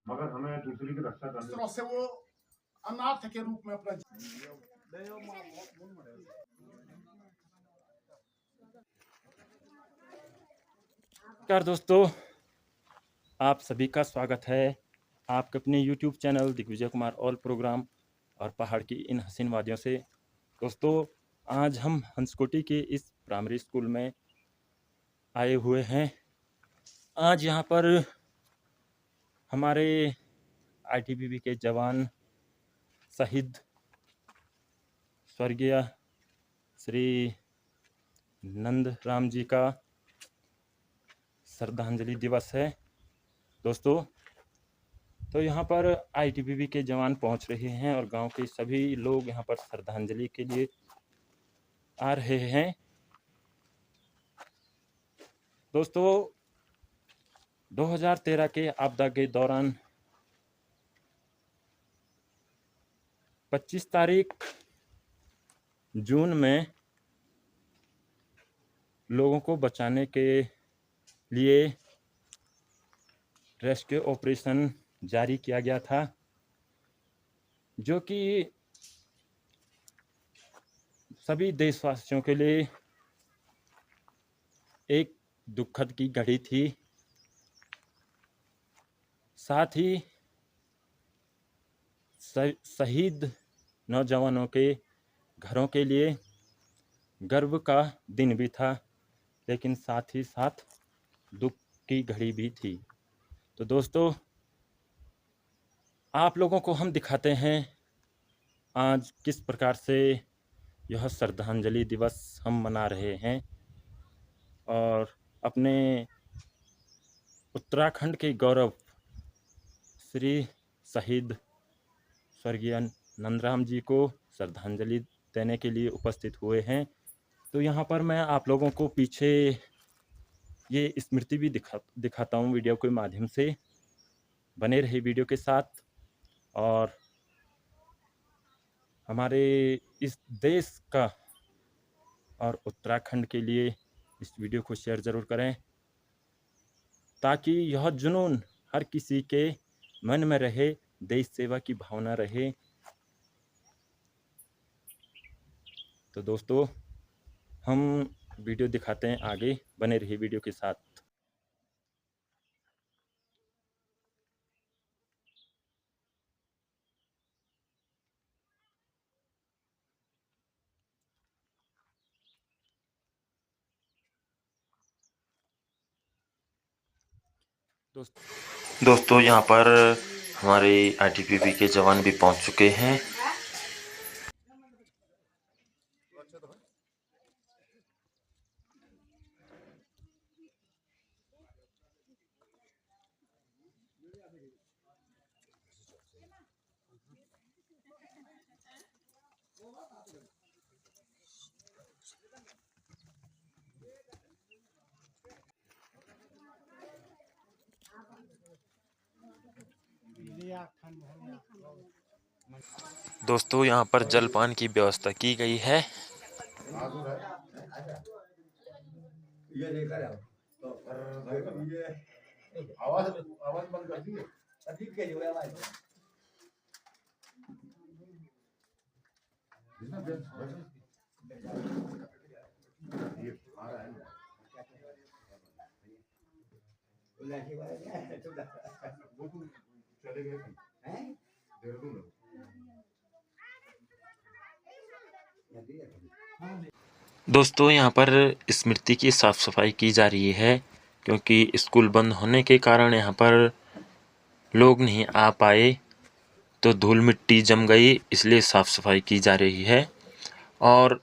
मगर हमें दूसरी की रक्षा करनी। तरह से वो अनाथ के रूप में अपना नमस्कार दोस्तों, आप सभी का स्वागत है आपके अपने YouTube channel Digvijay Kumar all programme और पहाड़ की इन हसीन वादियों से। दोस्तों, आज हम हंसकोटी के इस प्राइमरी स्कूल में आए हुए हैं। आज यहाँ पर हमारे ITBP के जवान शहीद स्वर्गीय श्री नंदराम जी का श्रद्धांजलि दिवस है। दोस्तों, तो यहाँ पर ITBP के जवान पहुँच रहे हैं और गांव के सभी लोग यहाँ पर श्रद्धांजलि के लिए आ रहे हैं। दोस्तों, 2013 के आपदा के दौरान 25 तारीख जून में लोगों को बचाने के लिए रेस्क्यू ऑपरेशन जारी किया गया था, जो कि सभी देशवासियों के लिए एक दुखद की घड़ी थी। साथ ही शहीद नौजवानों के घरों के लिए गर्व का दिन भी था, लेकिन साथ ही साथ दुख की घड़ी भी थी। तो दोस्तों, आप लोगों को हम दिखाते हैं आज किस प्रकार से यह श्रद्धांजलि दिवस हम मना रहे हैं और अपने उत्तराखंड के गौरव श्री शहीद स्वर्गीय नंदराम जी को श्रद्धांजलि देने के लिए उपस्थित हुए हैं। तो यहाँ पर मैं आप लोगों को पीछे ये स्मृति भी दिखाता हूँ वीडियो के माध्यम से। बने रहे वीडियो के साथ और हमारे इस देश का और उत्तराखंड के लिए इस वीडियो को शेयर ज़रूर करें, ताकि यह जुनून हर किसी के मन में रहे, देश सेवा की भावना रहे। तो दोस्तों, हम वीडियो दिखाते हैं आगे, बने रहिए वीडियो के साथ। दोस्तों, यहाँ पर हमारे ITBP के जवान भी पहुँच चुके हैं। दोस्तों, यहाँ पर जलपान की व्यवस्था की गई है। ये लेकर आओ तो आवाज आवाज बंद कर दिए। ठीक है जो आवाज ये आ रहा है ना, वो तो चले गए हैं देहरादून में। दोस्तों, यहाँ पर स्मृति की साफ़ सफाई की जा रही है, क्योंकि स्कूल बंद होने के कारण यहाँ पर लोग नहीं आ पाए, तो धूल मिट्टी जम गई, इसलिए साफ़ सफाई की जा रही है। और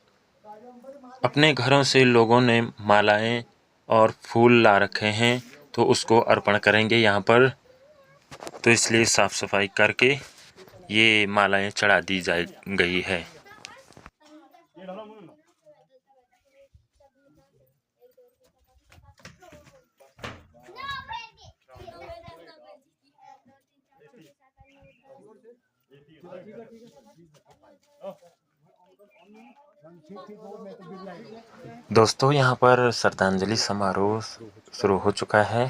अपने घरों से लोगों ने मालाएं और फूल ला रखे हैं, तो उसको अर्पण करेंगे यहाँ पर, तो इसलिए साफ़ सफाई करके ये मालाएं चढ़ा दी गई है। दोस्तों, यहाँ पर श्रद्धांजलि समारोह शुरू हो चुका है,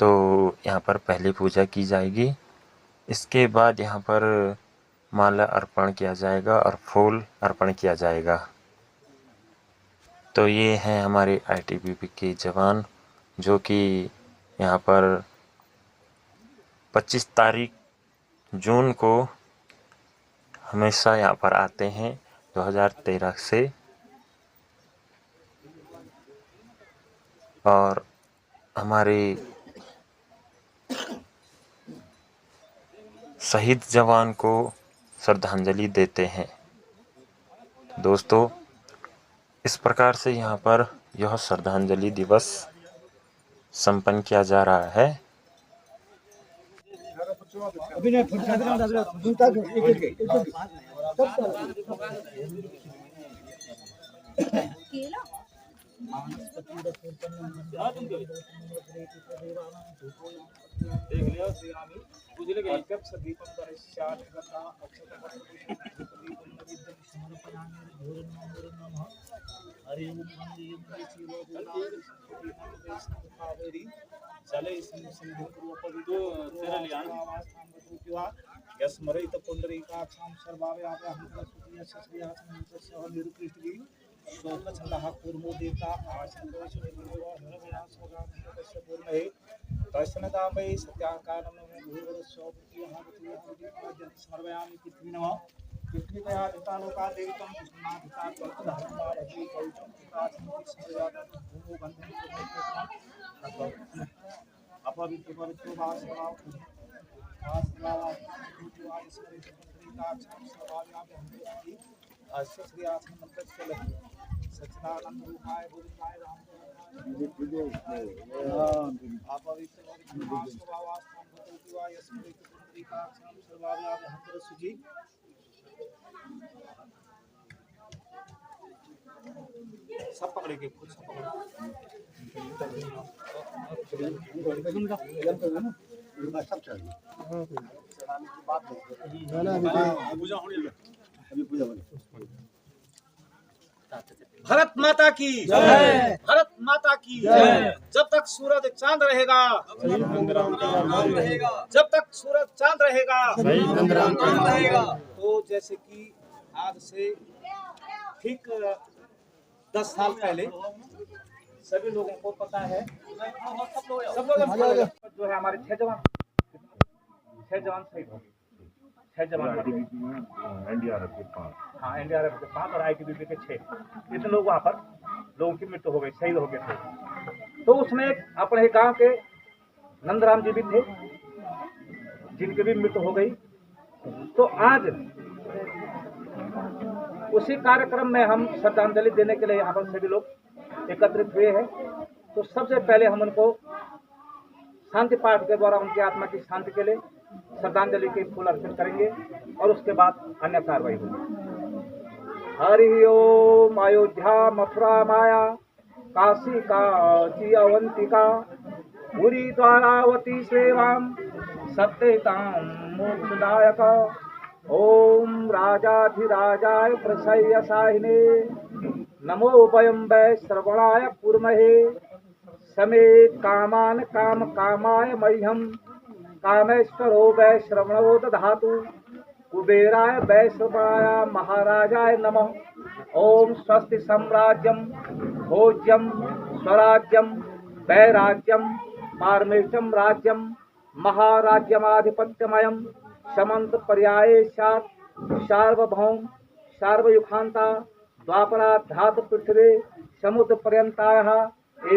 तो यहाँ पर पहली पूजा की जाएगी। इसके बाद यहाँ पर माला अर्पण किया जाएगा और फूल अर्पण किया जाएगा। तो ये हैं हमारे आईटीबीपी के जवान जो कि यहाँ पर 25 तारीख जून को हमेशा यहाँ पर आते हैं 2013 से, और हमारे शहीद जवान को श्रद्धांजलि देते हैं। दोस्तों, इस प्रकार से यहाँ पर यह श्रद्धांजलि दिवस संपन्न किया जा रहा है। स्मरित पुंडरीकाक्षां सर्वाव्यापहं निरुकृष्टि शोकछन्दः कूर्मो देवता आशंकोषपूर्णे दर्शनदामयी सत्याकारणं समर्पयामि पृथ्वी नमः पृथ्वीतया लोका देवितं सब पकड़ेंगे खुद सब भारत माता की जय, भारत माता की जय। जब तक सूरज चांद रहेगा, जब तक सूरज चांद रहेगा, तो जैसे कि आज से ठीक 10 साल पहले सभी लोगों को पता है, सब लोग जो है हमारे 6 जवान शहीद हो गए। 6 जवान एनडीआरएफ के 5, हाँ एनडीआरएफ के 5 और आईटीबीपी के 6, इतने लोग वहाँ पर लोगों की मृत्यु हो गई, शहीद हो गए थे। तो उसमें अपने गांव के नंदराम जी भी थे जिनकी भी मृत्यु हो गई। तो आज उसी कार्यक्रम में हम श्रद्धांजलि देने के लिए यहाँ पर सभी लोग एकत्रित हुए हैं। तो सबसे पहले हम उनको शांति पाठ के द्वारा उनकी आत्मा की शांति के लिए श्रद्धांजलि के फूल अर्पित करेंगे और उसके बाद अन्य कार्रवाई होगी। हरि ओम। अयोध्या मथुरा माया काशी काची अवंतिका पुरी द्वारावती सेवां सत्यतां मोक्षदायक। ओम राजाधिराजाय प्रसय्यसाहिने नमो वयं वै श्रवणाय कुर्महे समेत कामान काम कामाय मह्यम कामेश्वरो वै श्रवणो दधातु कुबेराय वै श्रवणाय महाराजाय नमः। ओम स्वस्ति सम्राज्यं भोज्यं स्वराज्यं वैराज्यं पारमेशं राज्यं महाराज्यमाधिपत्यमयं समंत पर्याये सार्वभौम सार्वयुखांता द्वापराधात पृथ्वी समुद्र पर्यंताः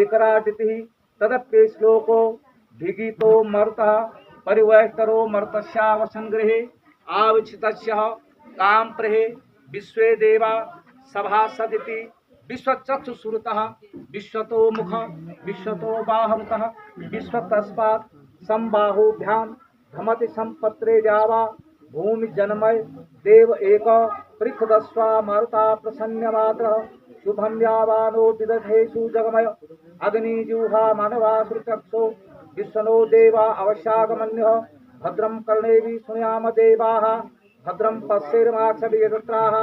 एकरादिति तदप्ये श्लोको भिगीतो मर्तः परिवैष्टरो मर्तस्यावसंगृहे आविचितस्य कामप्रहे विश्वे देवा सभासदिति विश्वचक्षुश्रुतः विश्वतो मुख विश्वतो बाहुतः विश्वतस्मात् संबाहुभ्यां भ्रमति संपत्रे जावा भूमि जनमय देव एक पृथदस्वा मारुता प्रसन्नमात्रः शुभम यावानो विदधेषु जगमय अग्निजूहा मानवासुचक्षो विश्वनो देवा अवश्यागमन्यः भद्रं कर्णेभिः शृणुयाम देवाः भद्रं पश्येर्माक्षभिर्यजत्राः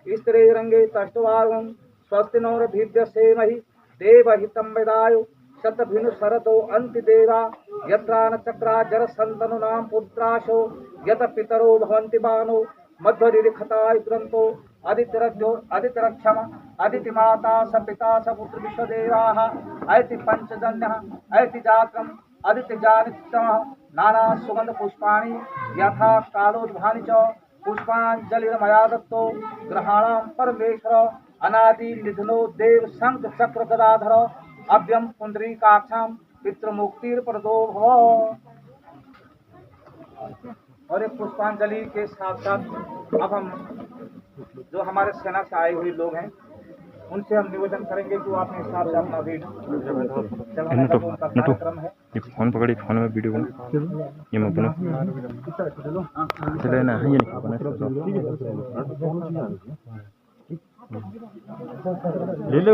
स्त्रीरङ्गे तष्टुवारुं स्वस्ति नोर्भिद्यसेमहि देवहितं वेदायु शतभिनु शरदो अंतिदेवा यत्रान चक्रा जरसंतनुनां पुत्राशो यत पितरो भवन्ति बानो मध्वरिखताय ग्रंथो आदित्यरक्षम आदित्यमाता स पिता स पुत्र विश्वदेवाः ऐति पंचजन्यः ऐति जातम् आदित्यजानित्यः नाना सुगंध पुष्पाणि यथा कालोद्भानि च पुष्पांजलिर्मया दत्तो ग्रहाणां परमेश्वर अनादि निधनो देव शंख चक्र गदाधर अभ्यम पुंडरीकाक्षां पितृमुक्तिर्प्रदो भव। और एक पुष्पांजलि के साथ साथ अब हम जो हमारे सेना से आए हुए लोग हैं उनसे हम निवेदन करेंगे कि वो अपने हिसाब से अपना चलाने का जो उनका कार्यक्रम है। फोन पकड़ी, फोन में वीडियो ये मैं अपना चले ना ये नहीं अपना ले ले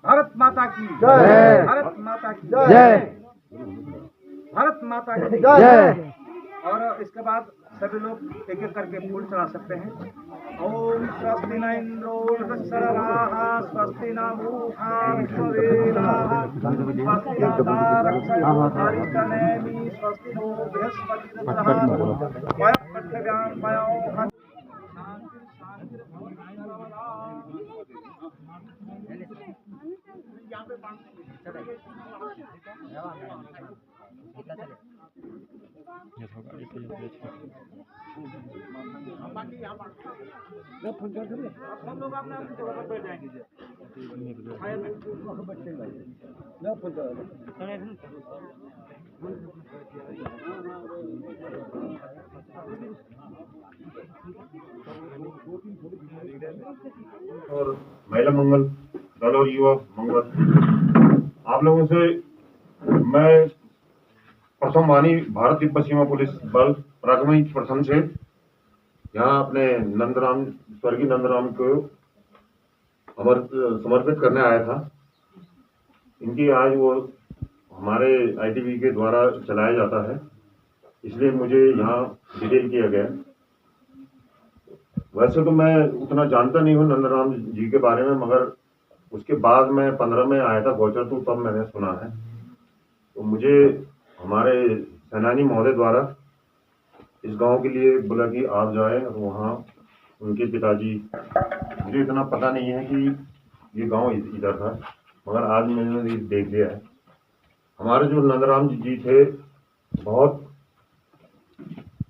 भारत माता की जय, भारत माता की जय, भारत माता की जय। और इसके बाद सभी लोग एक एक करके फूल चढ़ा सकते हैं। ओम स्वस्ति न इंद्रो वृषराः स्वस्ति न मूषा विश्ववेदाः स्वस्ति रक्षामि स्वस्ति नो बृहस्पतिर्दधः वयपठ्यव्यां वयोः हम लोग अपने अपनी जगह पर बैठ जाएंगे। और महिला मंगल दल और युवा मंगल, आप लोगों से मैं प्रथम वाणी भारत तिब्बत सीमा पुलिस बल पराक्रमी प्रथम से यहाँ अपने नंदराम, स्वर्गीय नंदराम को समर्पित करने आया था। इनकी आज वो हमारे ITBP के द्वारा चलाया जाता है, इसलिए मुझे यहाँ डिटेल किया गया। वैसे तो मैं उतना जानता नहीं हूँ नंदराम जी के बारे में, मगर उसके बाद मैं 15 में आया था गोचर, तो तब मैंने सुना है। तो मुझे हमारे सेनानी महोदय द्वारा इस गांव के लिए बोला कि आप जाए और वहाँ उनके पिताजी, मुझे इतना पता नहीं है कि ये गांव इधर था, मगर आज मैंने देख लिया है। हमारे जो नंदराम जी थे, बहुत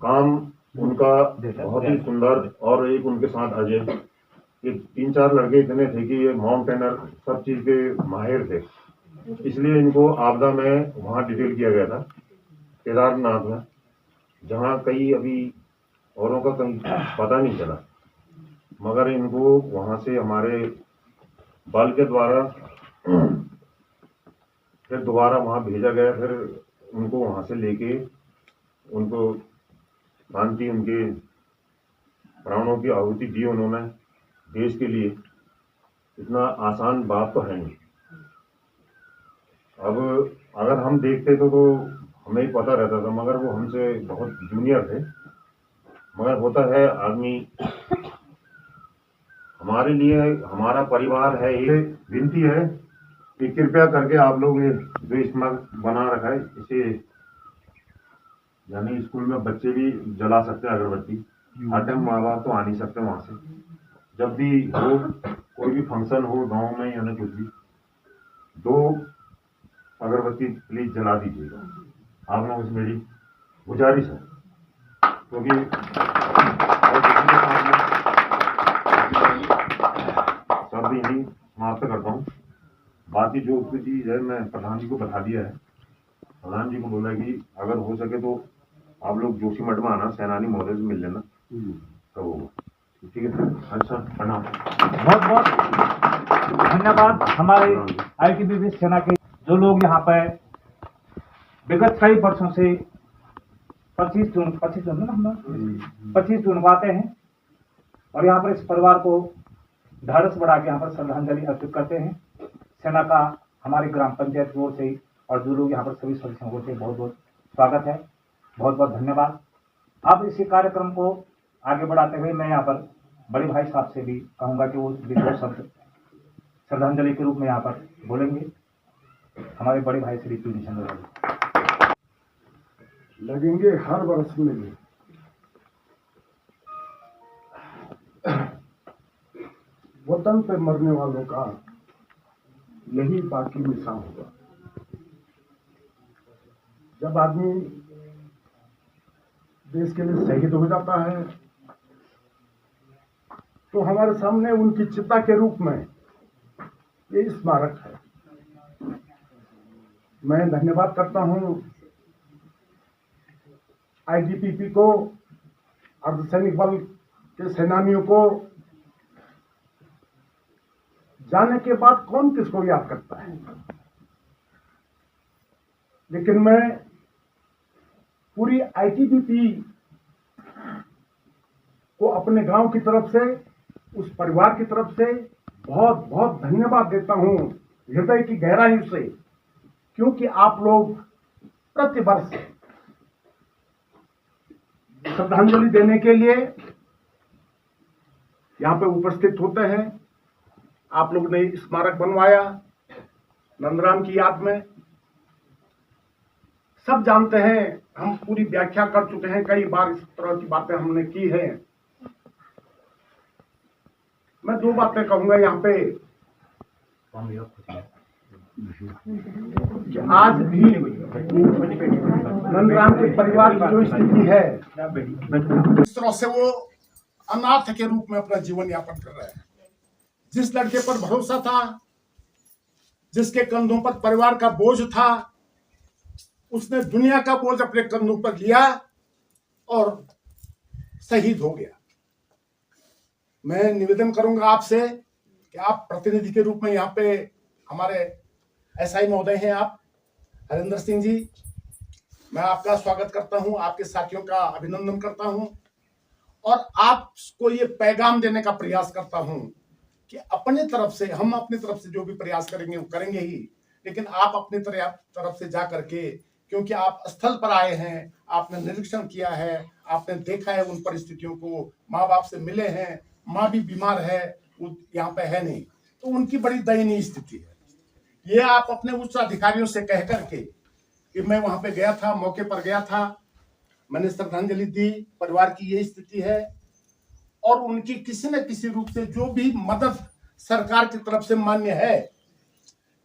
काम उनका बहुत ही सुंदर, और एक उनके साथ अजय, ये 3-4 लड़के इतने थे कि ये माउंटेनर सब चीज़ के माहिर थे, इसलिए इनको आपदा में वहाँ डिटेल किया गया था केदारनाथ में, जहाँ कई अभी औरों का कहीं पता नहीं चला, मगर इनको वहाँ से हमारे बल के द्वारा फिर दोबारा वहाँ भेजा गया। फिर उनको वहाँ से लेके उनको शांति, उनके प्राणों की आहुति दी उन्होंने देश के लिए। इतना आसान बात तो है नहीं। अब अगर हम देखते तो हमें ही पता रहता था, मगर वो हमसे बहुत जूनियर थे। मगर होता है आदमी, हमारे लिए हमारा परिवार है। ये विनती है कि कृपया करके आप लोग ये जो स्मग बना रखा है, इसे यानी स्कूल में बच्चे भी जला सकते हैं अगरबत्ती। हर टाइम माँ बाप तो आ नहीं सकते वहाँ से। जब भी हो, कोई भी फंक्शन हो गांव में, यानी कुछ भी, 2 अगरबत्ती प्लीज जला दीजिएगा। आप लोगों से मेरी गुजारिश है, क्योंकि सब भी यही समाप्त करता हूँ। बाकी जो चीज़ है मैं प्रधान जी को बता दिया है। प्रधान जी को बोला कि अगर हो सके तो आप लोग जोशीमठ में आना, सेनानी महोदय से मिल लेना, तो होगा। ठीक है सर, अच्छा प्रणाम। बहुत बहुत धन्यवाद हमारे ITBP सेना के जो लोग यहाँ पर विगत कई वर्षों से 25 जून ना हम 25 जून को आते हैं और यहाँ पर इस परिवार को ढाढ़स बढ़ा के यहाँ पर श्रद्धांजलि अर्पित करते हैं। सेना का हमारी ग्राम पंचायत की ओर से और जो लोग यहाँ पर सभी सदस्यों की ओर से बहुत बहुत स्वागत है, बहुत बहुत धन्यवाद। अब इसी कार्यक्रम को आगे बढ़ाते हुए मैं यहाँ पर बड़े भाई साहब से भी कहूँगा कि वो भी 2 शब्द श्रद्धांजलि के रूप में यहाँ पर बोलेंगे। हमारे बड़े भाई श्री पी चंद्र लगेंगे हर वर्ष में भी वतन पे मरने वालों का यही बाकी निशान होगा। जब आदमी देश के लिए शहीद हो जाता है तो हमारे सामने उनकी चिता के रूप में ये स्मारक है। मैं धन्यवाद करता हूं आईटीबीपी को, अर्धसैनिक बल के सेनानियों को। जाने के बाद कौन किसको याद करता है, लेकिन मैं पूरी आईटीबीपी को अपने गांव की तरफ से, उस परिवार की तरफ से बहुत बहुत धन्यवाद देता हूं, हृदय की गहराई से, क्योंकि आप लोग प्रतिवर्ष श्रद्धांजलि देने के लिए यहां पे उपस्थित होते हैं। आप लोग ने स्मारक बनवाया नंदराम की याद में। सब जानते हैं, हम पूरी व्याख्या कर चुके हैं, कई बार इस तरह की बातें हमने की हैं। मैं 2 बातें कहूंगा यहाँ पे कि आज भी नंदराम के परिवार की जो स्थिति है, इस तरह से वो अनाथ के रूप में अपना जीवन यापन कर रहे हैं। जिस लड़के पर भरोसा था, जिसके कंधों पर परिवार का बोझ था, उसने दुनिया का बोझ अपने कंधों पर लिया और शहीद हो गया। मैं निवेदन करूंगा आपसे कि आप प्रतिनिधि के रूप में यहाँ पे हमारे एसआई महोदय हैं, आप हरिंदर सिंह जी, मैं आपका स्वागत करता हूं, आपके साथियों का अभिनंदन करता हूं और आपको ये पैगाम देने का प्रयास करता हूं कि अपने तरफ से, हम अपनी तरफ से जो भी प्रयास करेंगे वो करेंगे ही, लेकिन आप अपनी तरफ से जा करके, क्योंकि आप स्थल पर आए हैं, आपने निरीक्षण किया है, आपने देखा है उन परिस्थितियों को, माँ बाप से मिले हैं, माँ भी बीमार है, वो यहाँ पे है नहीं, तो उनकी बड़ी दयनीय स्थिति है। ये आप अपने उच्च अधिकारियों से कह करके कि मैं वहां पे गया था, मौके पर गया था, मैंने श्रद्धांजलि दी, परिवार की ये स्थिति है, और उनकी किसी न किसी रूप से जो भी मदद सरकार की तरफ से मान्य है,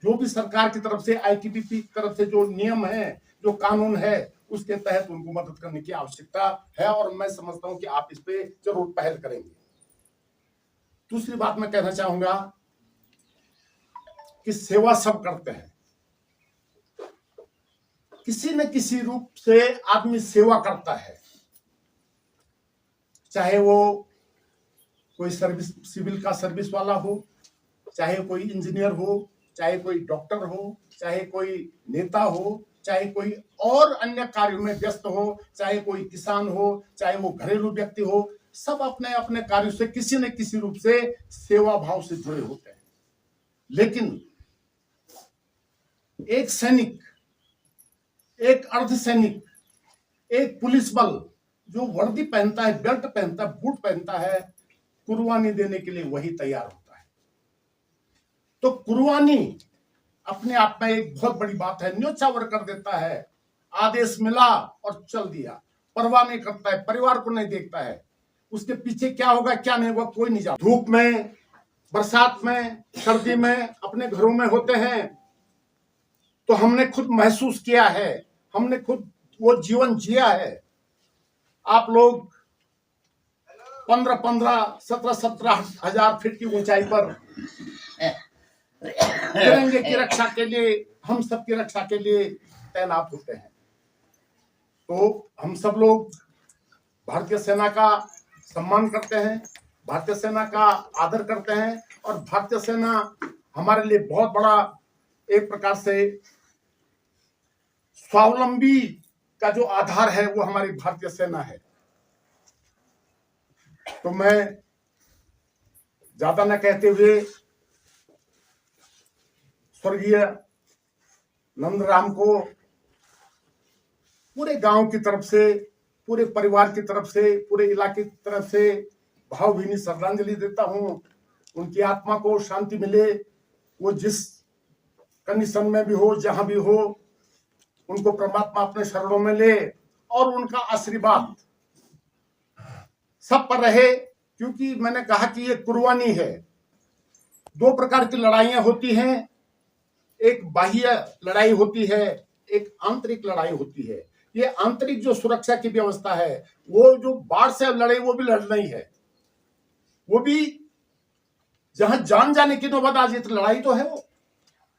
जो भी सरकार की तरफ से, आईटीबीपी की तरफ से जो नियम है, जो कानून है, उसके तहत उनको मदद करने की आवश्यकता है और मैं समझता हूं कि आप इस पे जरूर पहल करेंगे। दूसरी बात मैं कहना चाहूंगा कि सेवा सब करते हैं, किसी न किसी रूप से आदमी सेवा करता है, चाहे वो कोई सर्विस, सिविल का सर्विस वाला हो, चाहे कोई इंजीनियर हो, चाहे कोई डॉक्टर हो, चाहे कोई नेता हो, चाहे कोई और अन्य कार्यों में व्यस्त हो, चाहे कोई किसान हो, चाहे वो घरेलू व्यक्ति हो, सब अपने अपने कार्यों से किसी न किसी रूप से सेवा भाव से जुड़े होते हैं। लेकिन एक सैनिक, एक अर्धसैनिक, एक पुलिस बल जो वर्दी पहनता है, बेल्ट पहनता है, बूट पहनता है, कुर्बानी देने के लिए वही तैयार होता है। तो कुर्बानी अपने आप में एक बहुत बड़ी बात है। न्योछावर कर देता है, आदेश मिला और चल दिया, परवाह नहीं करता है, परिवार को नहीं देखता है, उसके पीछे क्या होगा क्या नहीं होगा कोई नहीं जानता। धूप में, बरसात में, सर्दी में अपने घरों में होते हैं, तो हमने खुद महसूस किया है, हमने खुद वो जीवन जिया है। आप लोग 15-15, 17-17 हजार फीट की ऊंचाई पर तिरंगे की रक्षा के लिए, हम सब की रक्षा के लिए तैनात होते हैं। तो हम सब लोग भारतीय सेना का सम्मान करते हैं, भारतीय सेना का आदर करते हैं और भारतीय सेना हमारे लिए बहुत बड़ा एक प्रकार से स्वावलंबी का जो आधार है वो हमारी भारतीय सेना है। तो मैं ज्यादा न कहते हुए स्वर्गीय नंदराम को पूरे गांव की तरफ से, पूरे परिवार की तरफ से, पूरे इलाके की तरफ से भावभीनी श्रद्धांजलि देता हूं। उनकी आत्मा को शांति मिले, वो जिस कंडीशन में भी हो, जहां भी हो, उनको परमात्मा अपने शरणों में ले और उनका आशीर्वाद सब पर रहे। क्योंकि मैंने कहा कि ये कुर्बानी है। दो प्रकार की लड़ाइयां होती हैं, एक बाह्य लड़ाई होती है, एक आंतरिक लड़ाई होती है। ये आंतरिक जो सुरक्षा की व्यवस्था है, वो जो बाढ़ से लड़े वो भी लड़ना ही है। वो भी जहां जान जाने की नौबत आ जाए तो लड़ाई तो है वो,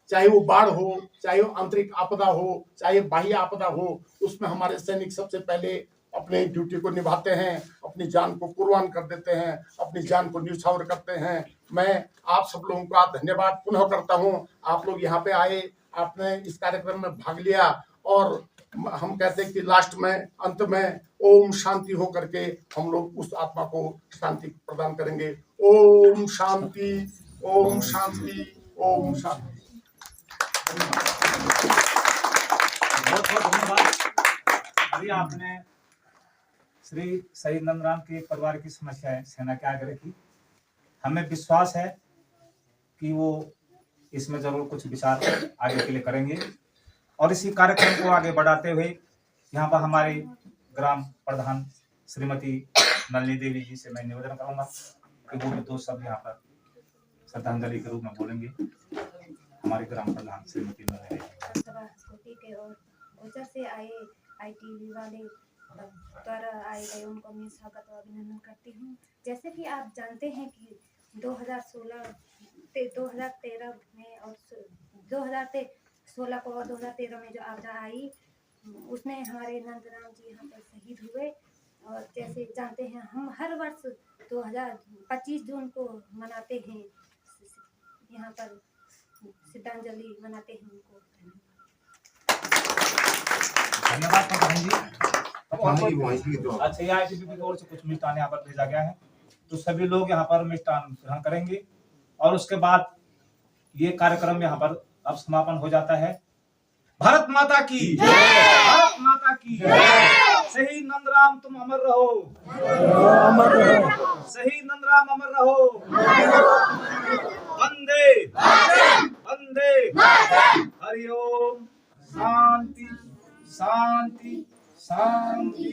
चाहे वो बाढ़ हो, चाहे वो आंतरिक आपदा हो, चाहे बाह्य आपदा हो, उसमें हमारे सैनिक सबसे पहले अपने ड्यूटी को निभाते हैं, अपनी जान को कुर्बान कर देते हैं, अपनी जान को न्यौछावर करते हैं। मैं आप सब लोगों का धन्यवाद पुनः करता हूं। आप लोग यहाँ पे आए, आपने इस कार्यक्रम में भाग लिया और हम कहते हैं कि लास्ट में, अंत में ओम शांति हो करके हम लोग उस आत्मा को शांति प्रदान करेंगे। ओम शांति, ओम शांति, ओम शांति। बहुत बहुत धन्यवाद। अभी आपने श्री शहीद नंदराम के परिवार की समस्याएं सेना के आगे रखी। हमें विश्वास है कि वो इसमें जरूर कुछ विचार आगे के लिए करेंगे और इसी कार्यक्रम को आगे बढ़ाते हुए यहाँ पर हमारे ग्राम प्रधान श्रीमती नलिनी देवी जी से मैं निवेदन करूंगा कि वो भी दो शब्द यहाँ पर श्रद्धांजलि के रूप में बोलेंगे। हमारे ग्राम प्रधान श्रीमती नलिनी देवी के और गोचर से आए ITV वाले द्वारा आए गए उनको मैं स्वागत और अभिनंदन करती हूँ। जैसे कि आप जानते हैं कि 2013 में और 2016 को और 2013 में जो आपदा आई उसमें हमारे नंदराम जी यहाँ पर शहीद हुए। और जैसे जानते हैं हम हर वर्ष 25 जून को मनाते हैं, यहाँ पर श्रद्धांजलि मनाते हैं उनको। धन्यवाद प्रधान जी। अच्छा, यहाँ ITV की ओर से कुछ मिष्ठान यहाँ पर भेजा गया है, तो सभी लोग यहाँ पर मिष्ठान ग्रहण करेंगे और उसके बाद ये कार्यक्रम यहाँ पर अब समापन हो जाता है। भारत माता की जय, भारत माता की जय। शहीद नंदराम तुम अमर रहो, अमर रहो, शहीद नंदराम अमर रहो। वंदे वंदे, हरिओम। शांति शांति शांति।